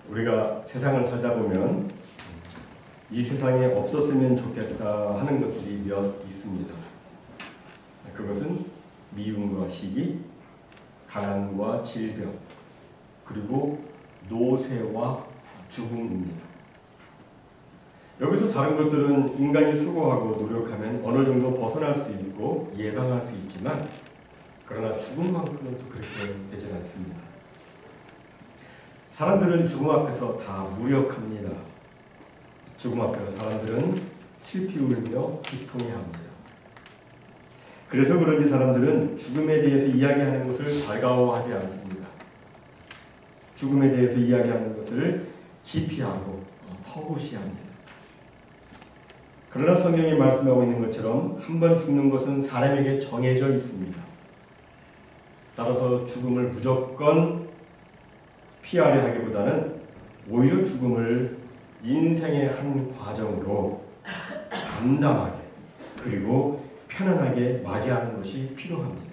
우리가 세상을 살다 보면 이 세상에 없었으면 좋겠다 하는 것들이 몇 있습니다. 그것은 미움과 시기, 가난과 질병, 그리고 노쇠와 죽음입니다. 여기서 다른 것들은 인간이 수고하고 노력하면 어느 정도 벗어날 수 있고 예방할 수 있지만, 그러나 죽음만큼은 또 그렇게 되지 않습니다. 사람들은 죽음 앞에서 다 무력합니다. 죽음 앞에서 사람들은 슬피 울며 비통해 합니다. 그래서 그런지 사람들은 죽음에 대해서 이야기하는 것을 달가워하지 않습니다. 죽음에 대해서 이야기하는 것을 기피하고 터부시합니다. 그러나 성경이 말씀하고 있는 것처럼 한 번 죽는 것은 사람에게 정해져 있습니다. 따라서 죽음을 무조건 피하려 하기보다는 오히려 죽음을 인생의 한 과정으로 담담하게 그리고 편안하게 맞이하는 것이 필요합니다.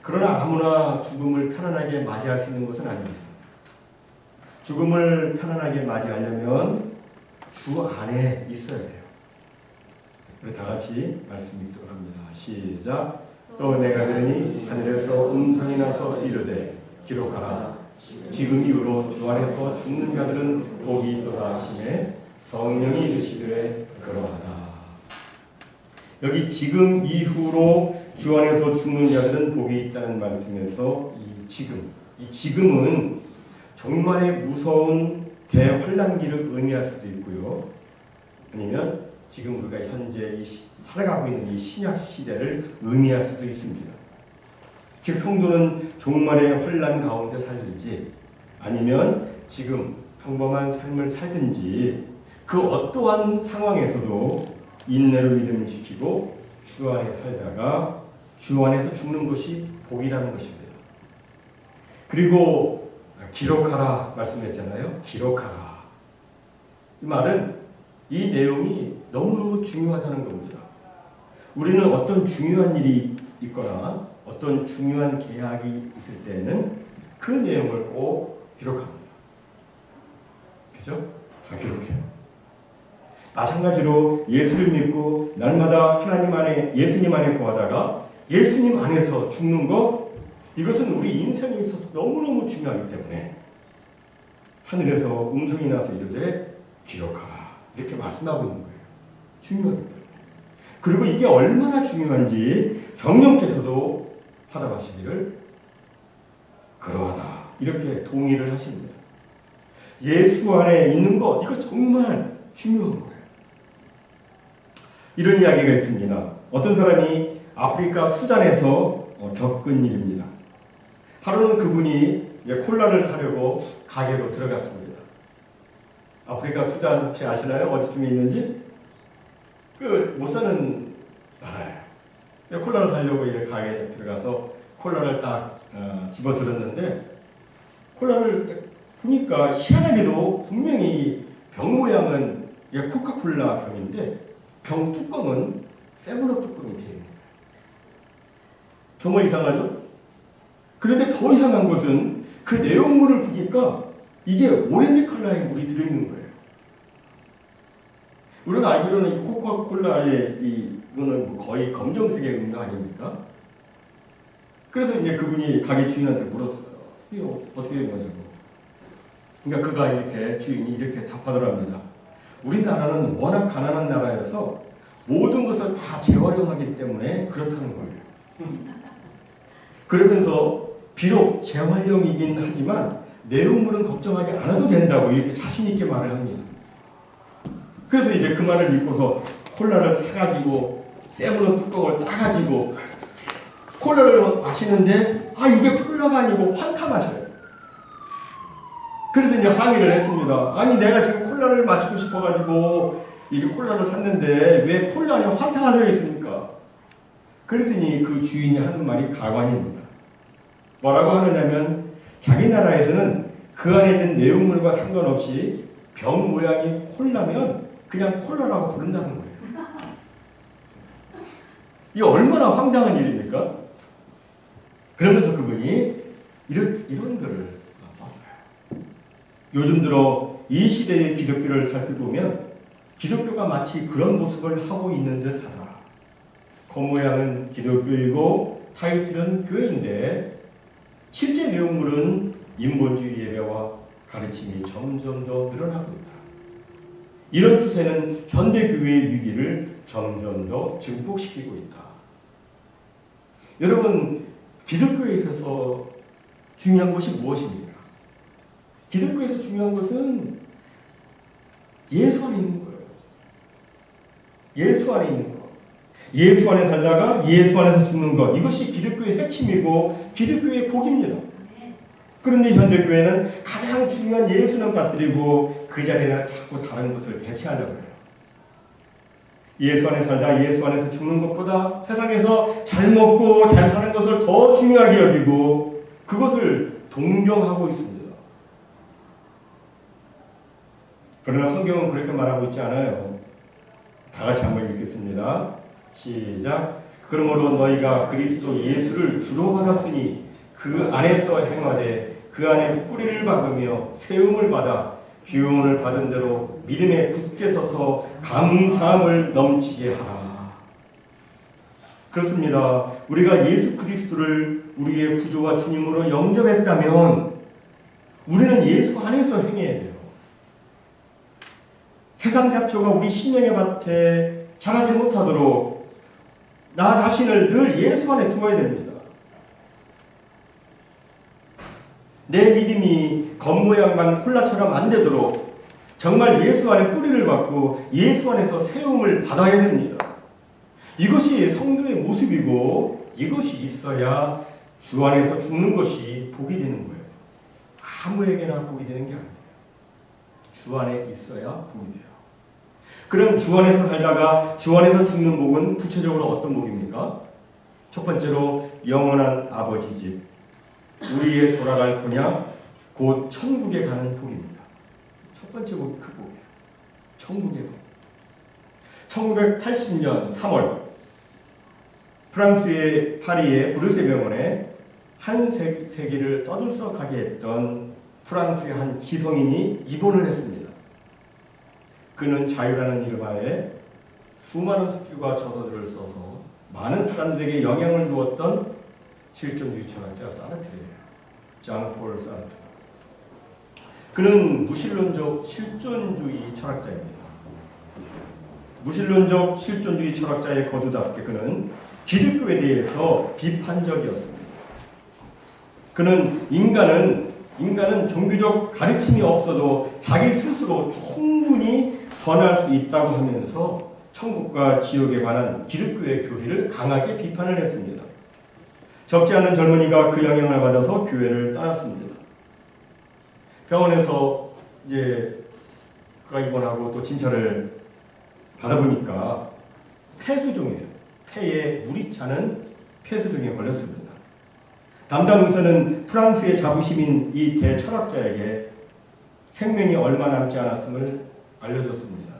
그러나 아무나 죽음을 편안하게 맞이할 수 있는 것은 아닙니다. 죽음을 편안하게 맞이하려면 주 안에 있어야 돼요. 우리 다 같이 말씀 읽도록 합니다. 시작. 또 내가 들으니 하늘에서 음성이 나서 이르되 기록하라. 지금 이후로 주 안에서 죽는 자들은 복이 있도다 하시매 성령이 이르시되 그러하다. 여기 지금 이후로 주 안에서 죽는 자들은 복이 있다는 말씀에서 이 지금은 정말의 무서운 대환란기를 의미할 수도 있고요. 아니면 지금 우리가 현재 살아가고 있는 이 신약 시대를 의미할 수도 있습니다. 즉 성도는 종말의 혼란 가운데 살든지 아니면 지금 평범한 삶을 살든지 그 어떠한 상황에서도 인내로 믿음을 지키고 주 안에 살다가 주 안에서 죽는 것이 복이라는 것입니다. 그리고 기록하라 말씀했잖아요. 기록하라. 이 말은 이 내용이 너무너무 중요하다는 겁니다. 우리는 어떤 중요한 일이 있거나 어떤 중요한 계약이 있을 때에는 그 내용을 꼭 기록합니다. 그죠? 다 기록해요. 마찬가지로 예수를 믿고 날마다 예수님 안에 거하다가 예수님 안에서 죽는 것, 이것은 우리 인생에 있어서 너무너무 중요하기 때문에 하늘에서 음성이 나서 이르되 기록하라 이렇게 말씀하고 있는 거예요. 중요하기 때문에. 그리고 이게 얼마나 중요한지 성령께서도 화답하시기를 그러하다 이렇게 동의를 하십니다. 예수 안에 있는 것, 이거 정말 중요한 거예요. 이런 이야기가 있습니다. 어떤 사람이 아프리카 수단에서 겪은 일입니다. 하루는 그분이 콜라를 사려고 가게로 들어갔습니다. 아프리카 수단 혹시 아시나요? 어디쯤에 있는지? 못 사는 나라예요. 콜라를 사려고 가게에 들어가서 콜라를 딱 집어들었는데, 콜라를 딱 보니까 희한하게도 분명히 병 모양은 코카콜라 병인데 병 뚜껑은 세븐업 뚜껑이 되어 있는 거예요. 정말 이상하죠? 그런데 더 이상한 것은 그 내용물을 보니까 이게 오렌지 컬러의 물이 들어있는 거예요. 우리가 알기로는 이 코카콜라의 이거는 거의 검정색의 음료 아닙니까? 그래서 이제 그분이 가게 주인한테 물었어요. 이거 어떻게 된 거냐고. 그러니까 그가 이렇게 주인이 이렇게 답하더랍니다. 우리나라는 워낙 가난한 나라여서 모든 것을 다 재활용하기 때문에 그렇다는 거예요. 그러면서 비록 재활용이긴 하지만 내용물은 걱정하지 않아도 된다고 이렇게 자신 있게 말을 합니다. 그래서 이제 그 말을 믿고서 콜라를 사가지고 세븐업 뚜껑을 따가지고 콜라를 마시는데 이게 콜라가 아니고 환타 마셔요. 그래서 이제 항의를 했습니다. 아니 내가 지금 콜라를 마시고 싶어가지고 이게 콜라를 샀는데 왜 콜라 안에 환타가 들어있습니까? 그랬더니 그 주인이 하는 말이 가관입니다. 뭐라고 하느냐면 자기 나라에서는 그 안에 있는 내용물과 상관없이 병 모양이 콜라면 그냥 콜라라고 부른다는 거예요. 이게 얼마나 황당한 일입니까? 그러면서 그분이 이런 글을 썼어요. 요즘 들어 이 시대의 기독교를 살펴보면 기독교가 마치 그런 모습을 하고 있는 듯하다. 겉모양은 기독교이고 타이틀은 교회인데 실제 내용물은 인본주의 예배와 가르침이 점점 더 늘어나고 있다. 이런 추세는 현대 교회의 위기를 점점 더 증폭시키고 있다. 여러분, 기독교에 있어서 중요한 것이 무엇입니까? 기독교에서 중요한 것은 예수 안에 있는 거예요. 예수 안에 있는 것. 예수 안에 살다가 예수 안에서 죽는 것. 이것이 기독교의 핵심이고 기독교의 복입니다. 그런데 현대교회는 가장 중요한 예수는 빠뜨리고 그 자리에다 자꾸 다른 것을 대체하려고 해요. 예수 안에 살다 예수 안에서 죽는 것보다 세상에서 잘 먹고 잘 사는 것을 더 중요하게 여기고 그것을 동경하고 있습니다. 그러나 성경은 그렇게 말하고 있지 않아요. 다 같이 한번 읽겠습니다. 시작. 그러므로 너희가 그리스도 예수를 주로 받았으니 그 안에서 행하되 그 안에 뿌리를 박으며 세움을 받아 귀원을 받은 대로 믿음에 굳게 서서 감사함을 넘치게 하라. 그렇습니다. 우리가 예수 그리스도를 우리의 구주와 주님으로 영접했다면 우리는 예수 안에서 행해야 돼요. 세상 잡초가 우리 심령의 밭에 자라지 못하도록 나 자신을 늘 예수 안에 두어야 됩니다. 내 믿음이 겉모양만 콜라처럼 안 되도록 정말 예수 안에 뿌리를 받고 예수 안에서 세움을 받아야 됩니다. 이것이 성도의 모습이고 이것이 있어야 주 안에서 죽는 것이 복이 되는 거예요. 아무에게나 복이 되는 게 아니에요. 주 안에 있어야 복이 돼요. 그럼 주 안에서 살다가 주 안에서 죽는 복은 구체적으로 어떤 복입니까? 첫 번째로 영원한 아버지 집, 우리의 돌아갈 고향, 곧 천국에 가는 복입니다. 첫 번째 복이 그 복이에요. 천국의 복. 1980년 3월 프랑스의 파리의 브르세 병원에 한 세기를 떠들썩하게 했던 프랑스의 한 지성인이 입원을 했습니다. 그는 자유라는 이름하에 수많은 수필과 저서들을 써서 많은 사람들에게 영향을 주었던 실존주의 철학자 사르트르예요. 장폴 사르트르. 그는 무신론적 실존주의 철학자입니다. 무신론적 실존주의 철학자의 거두답게 그는 기독교에 대해서 비판적이었습니다. 그는 인간은 종교적 가르침이 없어도 자기 스스로 충분히 선할 수 있다고 하면서 천국과 지옥에 관한 기독교의 교리를 강하게 비판을 했습니다. 적지 않은 젊은이가 그 영향을 받아서 교회를 떠났습니다. 병원에서 이제 그가 입원하고 또 진찰을 받아보니까 폐수종이에요. 폐에 물이 차는 폐수종에 걸렸습니다. 담당 의사는 프랑스의 자부심인 이 대철학자에게 생명이 얼마 남지 않았음을 알려줬습니다.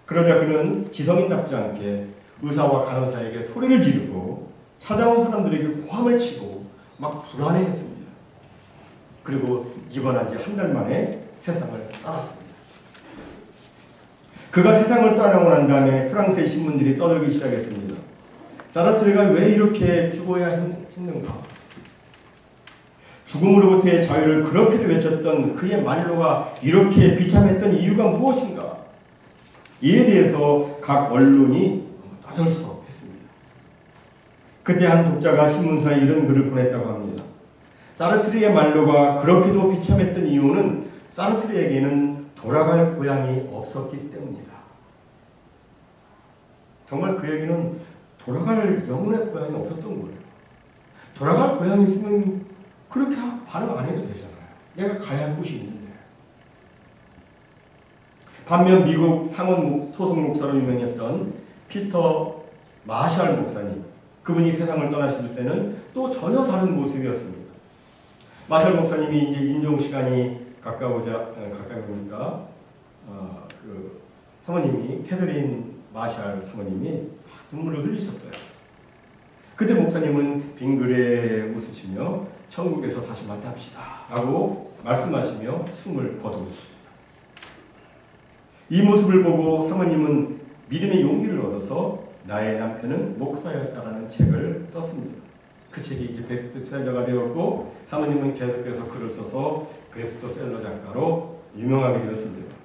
그러자 그는 지성인답지 않게 의사와 간호사에게 소리를 지르고 찾아온 사람들에게 고함을 치고 막 불안해했습니다. 그리고 입원한 지 한 달 만에 세상을 떠났습니다. 그가 세상을 떠나고 난 다음에 프랑스의 신문들이 떠들기 시작했습니다. 사르트르가 왜 이렇게 죽어야 했는가? 죽음으로부터의 자유를 그렇게도 외쳤던 그의 만료가 이렇게 비참했던 이유가 무엇인가? 이에 대해서 각 언론이 떠들썩했습니다. 그때 한 독자가 신문사에 이런 글을 보냈다고 합니다. 사르트르의 만료가 그렇게도 비참했던 이유는 사르트르에게는 돌아갈 고향이 없었기 때문이다. 정말 그에게는 돌아갈 영혼의 고향이 없었던 거예요. 돌아갈 고향이 있으면 그렇게 반응 안 해도 되잖아요. 내가 가야 할 곳이 있는데. 반면 미국 상원 소속 목사로 유명했던 피터 마샬 목사님, 그분이 세상을 떠나실 때는 또 전혀 다른 모습이었습니다. 마샬 목사님이 이제 인종 시간이 가까이 오니까 그 사모님이 캐서린 마샬 사모님이 눈물을 흘리셨어요. 그때 목사님은 빙그레 웃으시며 천국에서 다시 만납시다 라고 말씀하시며 숨을 거두었습니다. 이 모습을 보고 사모님은 믿음의 용기를 얻어서 나의 남편은 목사였다라는 책을 썼습니다. 그 책이 이제 베스트셀러가 되었고 사모님은 계속해서 글을 써서 베스트셀러 작가로 유명하게 되었습니다.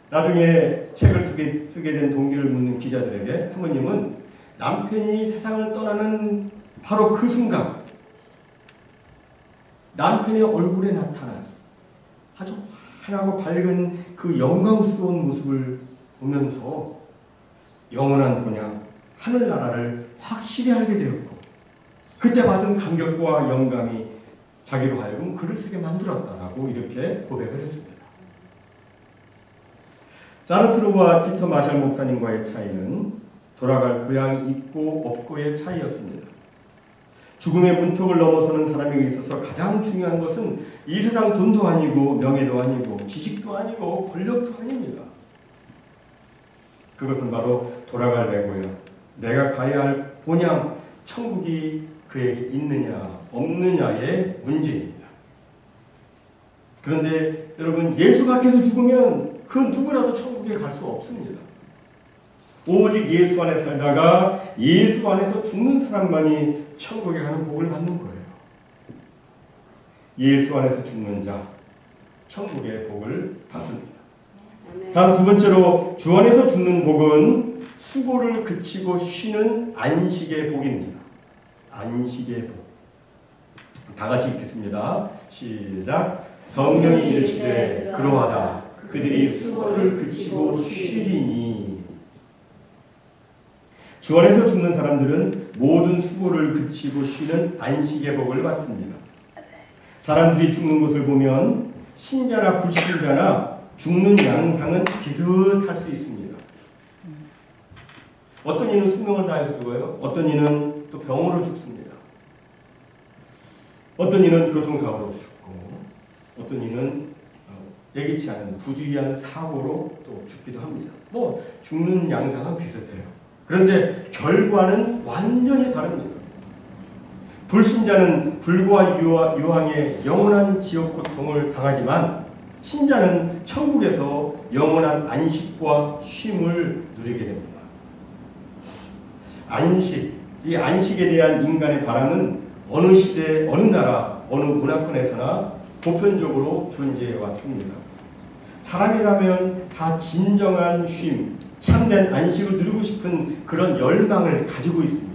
나중에 책을 쓰게 된 동기를 묻는 기자들에게 사모님은 남편이 세상을 떠나는 바로 그 순간 남편의 얼굴에 나타난 아주 환하고 밝은 그 영광스러운 모습을 보면서 영원한 본향 하늘나라를 확실히 알게 되었고 그때 받은 감격과 영감이 자기로 하여금 글을 쓰게 만들었다라고 이렇게 고백을 했습니다. 사르트르와 피터 마샬 목사님과의 차이는 돌아갈 고향이 있고 없고의 차이였습니다. 죽음의 문턱을 넘어서는 사람에게 있어서 가장 중요한 것은 이 세상 돈도 아니고 명예도 아니고 지식도 아니고 권력도 아닙니다. 그것은 바로 돌아갈 내 고향, 내가 가야 할 본향, 천국이 그에게 있느냐 없느냐의 문제입니다. 그런데 여러분 예수 밖에서 죽으면 그 누구라도 천국에 갈 수 없습니다. 오직 예수 안에 살다가 예수 안에서 죽는 사람만이 천국에 가는 복을 받는 거예요. 예수 안에서 죽는 자, 천국의 복을 받습니다. 다음 두 번째로 주 안에서 죽는 복은 수고를 그치고 쉬는 안식의 복입니다. 안식의 복. 다 같이 읽겠습니다. 시작. 성령이 이르시되 그러하다. 그들이 수고를 그치고 쉬리니. 주 안에서 죽는 사람들은 모든 수고를 그치고 쉬는 안식의 복을 받습니다. 사람들이 죽는 것을 보면 신자나 불신자나 죽는 양상은 비슷할 수 있습니다. 어떤 이는 수명을 다해서 죽어요. 어떤 이는 또 병으로 죽습니다. 어떤 이는 교통사고로 죽고 어떤 이는 예기치 않은 부주의한 사고로 또 죽기도 합니다. 뭐 죽는 양상은 비슷해요. 그런데 결과는 완전히 다릅니다. 불신자는 불과 유황의 영원한 지옥 고통을 당하지만 신자는 천국에서 영원한 안식과 쉼을 누리게 됩니다. 안식, 이 안식에 대한 인간의 바람은 어느 시대, 어느 나라, 어느 문화권에서나 보편적으로 존재해 왔습니다. 사람이라면 다 진정한 쉼, 참된 안식을 누리고 싶은 그런 열망을 가지고 있습니다.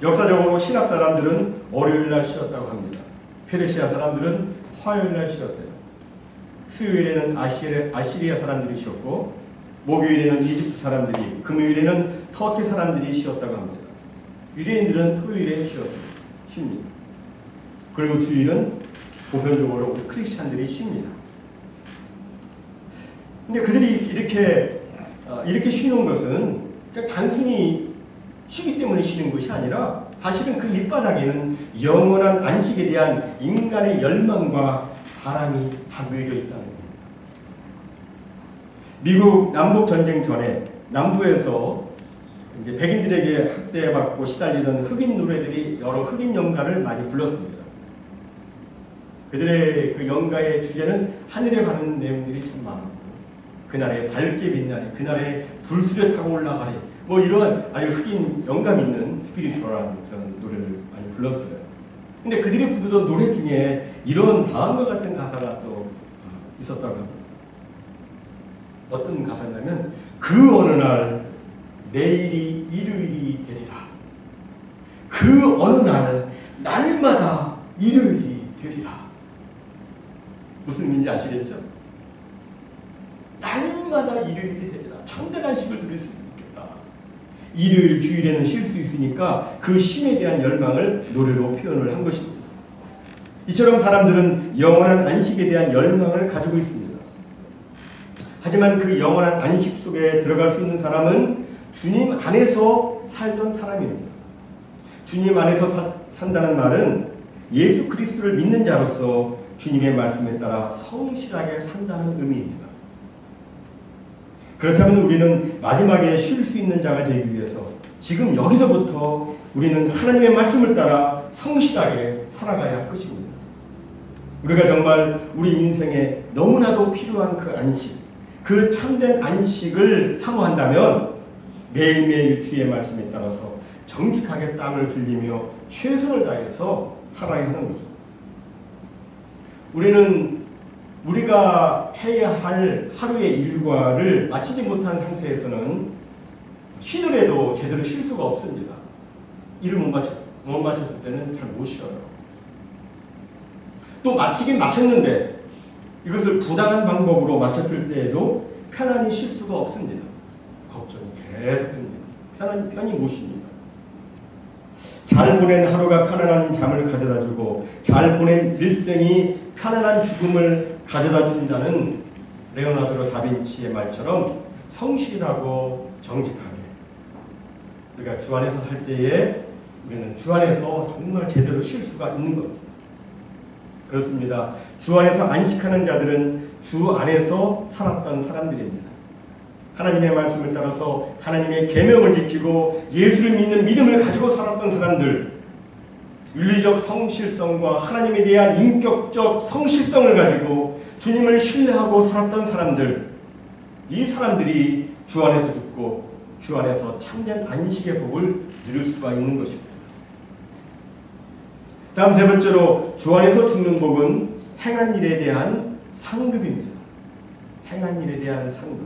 역사적으로 신학 사람들은 월요일날 쉬었다고 합니다. 페르시아 사람들은 화요일날 쉬었대요. 수요일에는 아시리아 사람들이 쉬었고 목요일에는 이집트 사람들이, 금요일에는 터키 사람들이 쉬었다고 합니다. 유대인들은 토요일에 쉽니다. 그리고 주일은 보편적으로 크리스찬들이 쉽니다. 근데 그들이 이렇게 쉬는 것은 그냥 단순히 쉬기 때문에 쉬는 것이 아니라 사실은 그 밑바닥에는 영원한 안식에 대한 인간의 열망과 바람이 담겨져 있다는 겁니다. 미국 남북 전쟁 전에 남부에서 이제 백인들에게 학대받고 시달리던 흑인 노래들이 여러 흑인 연가를 많이 불렀습니다. 그들의 그 연가의 주제는 하늘에 가는 내용들이 참 많았고, 그날에 밝게 빛나리, 그날에 불수레 타고 올라가리, 뭐 이러한 아주 흑인 영감 있는 스피리추얼한 그런 노래를 많이 불렀어요. 근데 그들이 부르던 노래 중에 이런 다음과 같은 가사가 또 있었다고 합니다. 어떤 가사냐면, 그 어느 날 내일이 일요일이 되리라. 그 어느 날 날마다 일요일이 되리라. 무슨 의미인지 아시겠죠? 날마다 일요일이 되리라. 참된 안식을 누릴 수 있겠다. 일요일, 주일에는 쉴 수 있으니까 그 쉼에 대한 열망을 노래로 표현을 한 것입니다. 이처럼 사람들은 영원한 안식에 대한 열망을 가지고 있습니다. 하지만 그 영원한 안식 속에 들어갈 수 있는 사람은 주님 안에서 살던 사람입니다. 주님 안에서 산다는 말은 예수 그리스도를 믿는 자로서 주님의 말씀에 따라 성실하게 산다는 의미입니다. 그렇다면 우리는 마지막에 쉴 수 있는 자가 되기 위해서 지금 여기서부터 우리는 하나님의 말씀을 따라 성실하게 살아가야 할 것입니다. 우리가 정말 우리 인생에 너무나도 필요한 그 안식, 그 참된 안식을 사모한다면 매일매일 주의 말씀에 따라서 정직하게 땀을 흘리며 최선을 다해서 살아야 하는 거죠. 우리는 우리가 해야 할 하루의 일과를 마치지 못한 상태에서는 쉬더라도 제대로 쉴 수가 없습니다. 일을 못 마쳤을 때는 잘 못 쉬어요. 또 마치긴 마쳤는데 이것을 부당한 방법으로 마쳤을 때에도 편안히 쉴 수가 없습니다. 걱정이 계속 듭니다. 편히 못 쉽니다. 잘 보낸 하루가 편안한 잠을 가져다 주고 잘 보낸 일생이 편안한 죽음을 가져다 준다는 레오나르도 다빈치의 말처럼 성실하고 정직하게 우리가 주 안에서 살 때에 우리는 주 안에서 정말 제대로 쉴 수가 있는 겁니다. 그렇습니다. 주 안에서 안식하는 자들은 주 안에서 살았던 사람들입니다. 하나님의 말씀을 따라서 하나님의 계명을 지키고 예수를 믿는 믿음을 가지고 살았던 사람들, 윤리적 성실성과 하나님에 대한 인격적 성실성을 가지고 주님을 신뢰하고 살았던 사람들, 이 사람들이 주 안에서 죽고 주 안에서 참된 안식의 복을 누릴 수가 있는 것입니다. 다음 세 번째로 주 안에서 죽는 복은 행한 일에 대한 상급입니다. 행한 일에 대한 상급.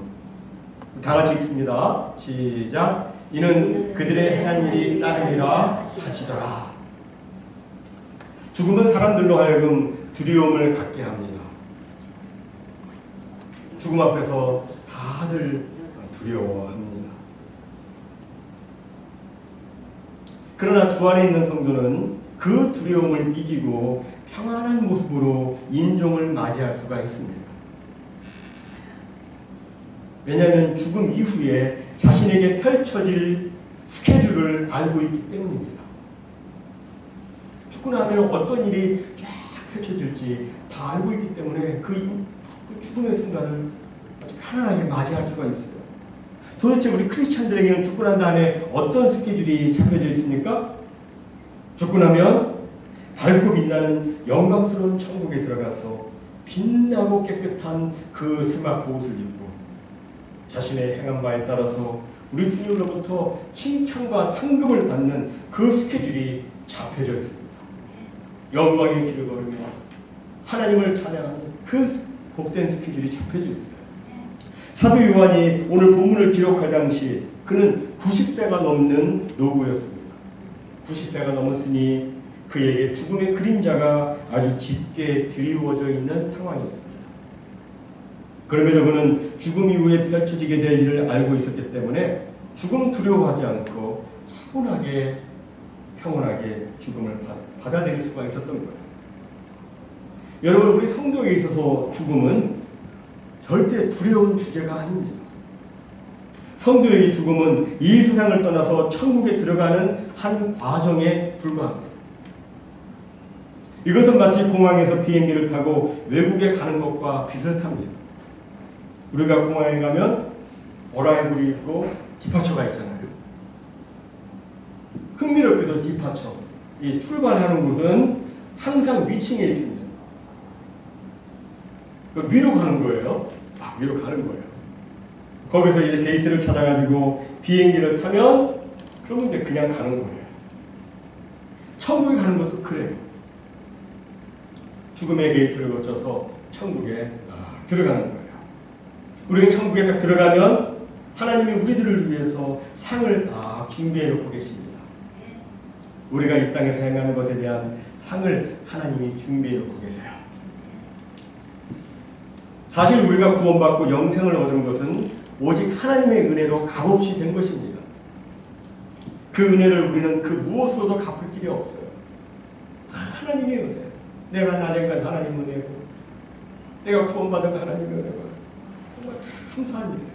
다 같이 읽습니다. 시작. 이는 그들의 행한 일이 따름이라 하시더라. 죽음은 사람들로 하여금 두려움을 갖게 합니다. 죽음 앞에서 다들 두려워합니다. 그러나 주 안에 있는 성도는 그 두려움을 이기고 평안한 모습으로 임종을 맞이할 수가 있습니다. 왜냐하면 죽음 이후에 자신에게 펼쳐질 스케줄을 알고 있기 때문입니다. 죽고 나면 어떤 일이 쫙 펼쳐질지 다 알고 있기 때문에 그 죽음의 순간을 편안하게 맞이할 수가 있어요. 도대체 우리 크리스찬들에게는 죽고 난 다음에 어떤 스케줄이 잡혀져 있습니까? 죽고 나면 밝고 빛나는 영광스러운 천국에 들어가서 빛나고 깨끗한 그 세마포 옷을 입고 자신의 행한 바에 따라서 우리 주님으로부터 칭찬과 상급을 받는 그 스케줄이 잡혀져 있습니다. 영광의 길을 걸으며 하나님을 찬양하는 그 복된 스케줄이 잡혀져 있어요. 사도 요한이 오늘 본문을 기록할 당시 그는 90세가 넘는 노부였습니다. 90세가 넘었으니 그에게 죽음의 그림자가 아주 짙게 드리워져 있는 상황이었습니다. 그럼에도 그는 죽음 이후에 펼쳐지게 될 일을 알고 있었기 때문에 죽음 두려워하지 않고 차분하게 평온하게 죽음을 받아들일 수가 있었던 거예요. 여러분, 우리 성도에 있어서 죽음은 절대 두려운 주제가 아닙니다. 성도의 죽음은 이 세상을 떠나서 천국에 들어가는 한 과정에 불과합니다. 이것은 마치 공항에서 비행기를 타고 외국에 가는 것과 비슷합니다. 우리가 공항에 가면 어라이블이 있고 디파처가 있잖아요. 흥미롭게도 디파처, 이 출발하는 곳은 항상 위층에 있습니다. 위로 가는 거예요. 위로 가는 거예요. 거기서 이제 게이트를 찾아가지고 비행기를 타면 그러면 이제 그냥 가는 거예요. 천국에 가는 것도 그래요. 죽음의 게이트를 거쳐서 천국에 들어가는 거예요. 우리가 천국에 딱 들어가면 하나님이 우리들을 위해서 상을 딱 준비해 놓고 계십니다. 우리가 이 땅에서 행하는 것에 대한 상을 하나님이 준비해 놓고 계세요. 사실 우리가 구원받고 영생을 얻은 것은 오직 하나님의 은혜로 값없이 된 것입니다. 그 은혜를 우리는 그 무엇으로도 갚을 길이 없어요. 하나님의 은혜. 내가 나된 건 하나님 은혜고 내가 구원받은 건 하나님의 은혜고 정말 감사한 일이에요.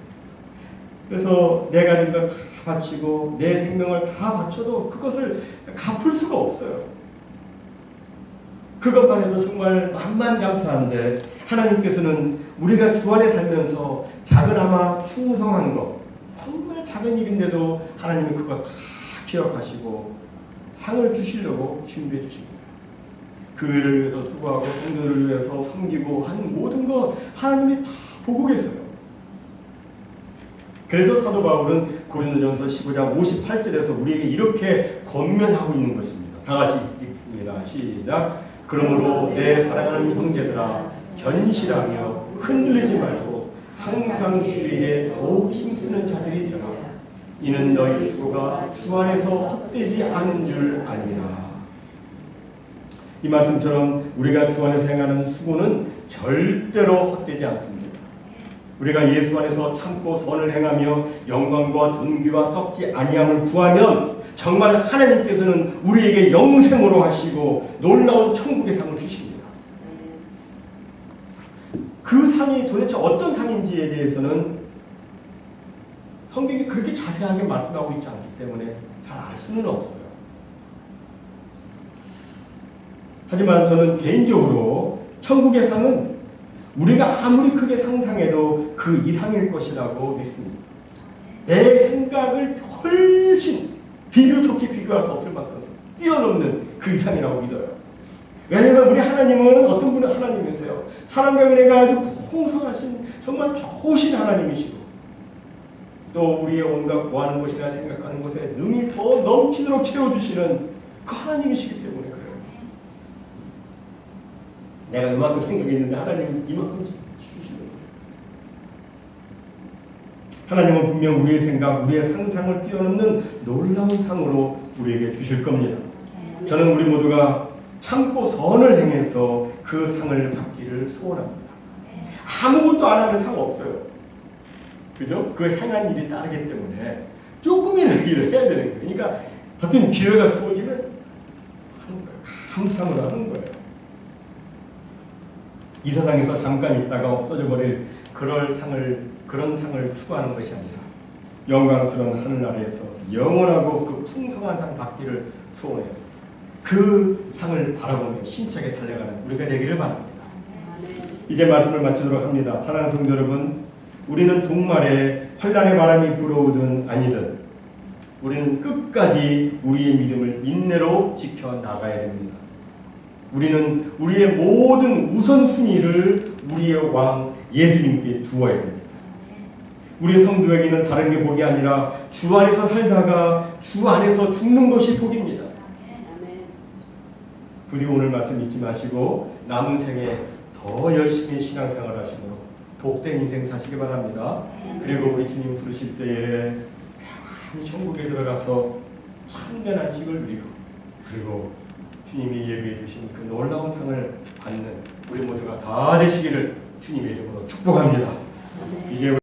그래서 내 가진 것 다 바치고 내 생명을 다 바쳐도 그것을 갚을 수가 없어요. 그것만 해도 정말 만만감사한데 하나님께서는 우리가 주 안에 살면서 작은아마 충성한 것 정말 작은 일인데도 하나님은 그거 다 기억하시고 상을 주시려고 준비해 주십니다. 교회를 위해서 수고하고 성도를 위해서 섬기고 하는 모든 것 하나님이 다 보고 계세요. 그래서 사도 바울은 고린도전서 15장 58절에서 우리에게 이렇게 권면하고 있는 것입니다. 다 같이 읽습니다. 시작. 그러므로 내 사랑하는 형제들아 견실하며 흔들리지 말고 항상 주일에 더욱 힘쓰는 자들이 되라. 이는 너희 수고가 주 안에서 헛되지 않은 줄 알미라. 이 말씀처럼 우리가 주 안에서 행하는 수고는 절대로 헛되지 않습니다. 우리가 예수 안에서 참고 선을 행하며 영광과 존귀와 썩지 아니함을 구하면 정말 하나님께서는 우리에게 영생으로 하시고 놀라운 천국의 상을 주십니다. 그 상이 도대체 어떤 상인지에 대해서는 성경이 그렇게 자세하게 말씀하고 있지 않기 때문에 잘 알 수는 없어요. 하지만 저는 개인적으로 천국의 상은 우리가 아무리 크게 상상해도 그 이상일 것이라고 믿습니다. 내 생각을 훨씬 비교 좋게 비교할 수 없을 만큼 뛰어넘는 그 이상이라고 믿어요. 왜냐하면 우리 하나님은 어떤 분은 하나님이세요. 사람과 은혜가 아주 풍성하신 정말 좋으신 하나님이시고 또 우리의 온갖 구하는 것이나 생각하는 것에 능히 더 넘치도록 채워주시는 그 하나님이시기 때문에 그래요. 내가 이만큼 생각했는데 하나님은 이만큼 주시는 거예요. 하나님은 분명 우리의 생각, 우리의 상상을 뛰어넘는 놀라운 상으로 우리에게 주실 겁니다. 저는 우리 모두가 참고 선을 행해서 그 상을 받기를 소원합니다. 아무것도 안 하면 상 없어요. 그죠? 그 행한 일이 따르기 때문에 조금이라도 일을 해야 되는 거예요. 그러니까 어떤 기회가 주어지면 하는 거예요. 감상을 하는 거예요. 이 세상에서 잠깐 있다가 없어져 버릴 그런 상을 추구하는 것이 아니라 영광스러운 하늘나라에서 영원하고 그 풍성한 상 받기를 소원해서 그 상을 바라보며 힘차게 달려가는 우리가 되기를 바랍니다. 이제 말씀을 마치도록 합니다. 사랑하는 성도 여러분, 우리는 종말에 환난의 바람이 불어오든 아니든 우리는 끝까지 우리의 믿음을 인내로 지켜나가야 됩니다. 우리는 우리의 모든 우선순위를 우리의 왕 예수님께 두어야 됩니다. 우리 성도에게는 다른 게 복이 아니라 주 안에서 살다가 주 안에서 죽는 것이 복입니다. 부디 오늘 말씀 잊지 마시고 남은 생에 더 열심히 신앙생활 하시므로 복된 인생 사시기 바랍니다. 그리고 우리 주님 부르실 때에 편안히 천국에 들어가서 참된 안식을 누리고 그리고 주님이 예비해 주신 그 놀라운 상을 받는 우리 모두가 다 되시기를 주님의 이름으로 축복합니다. 이제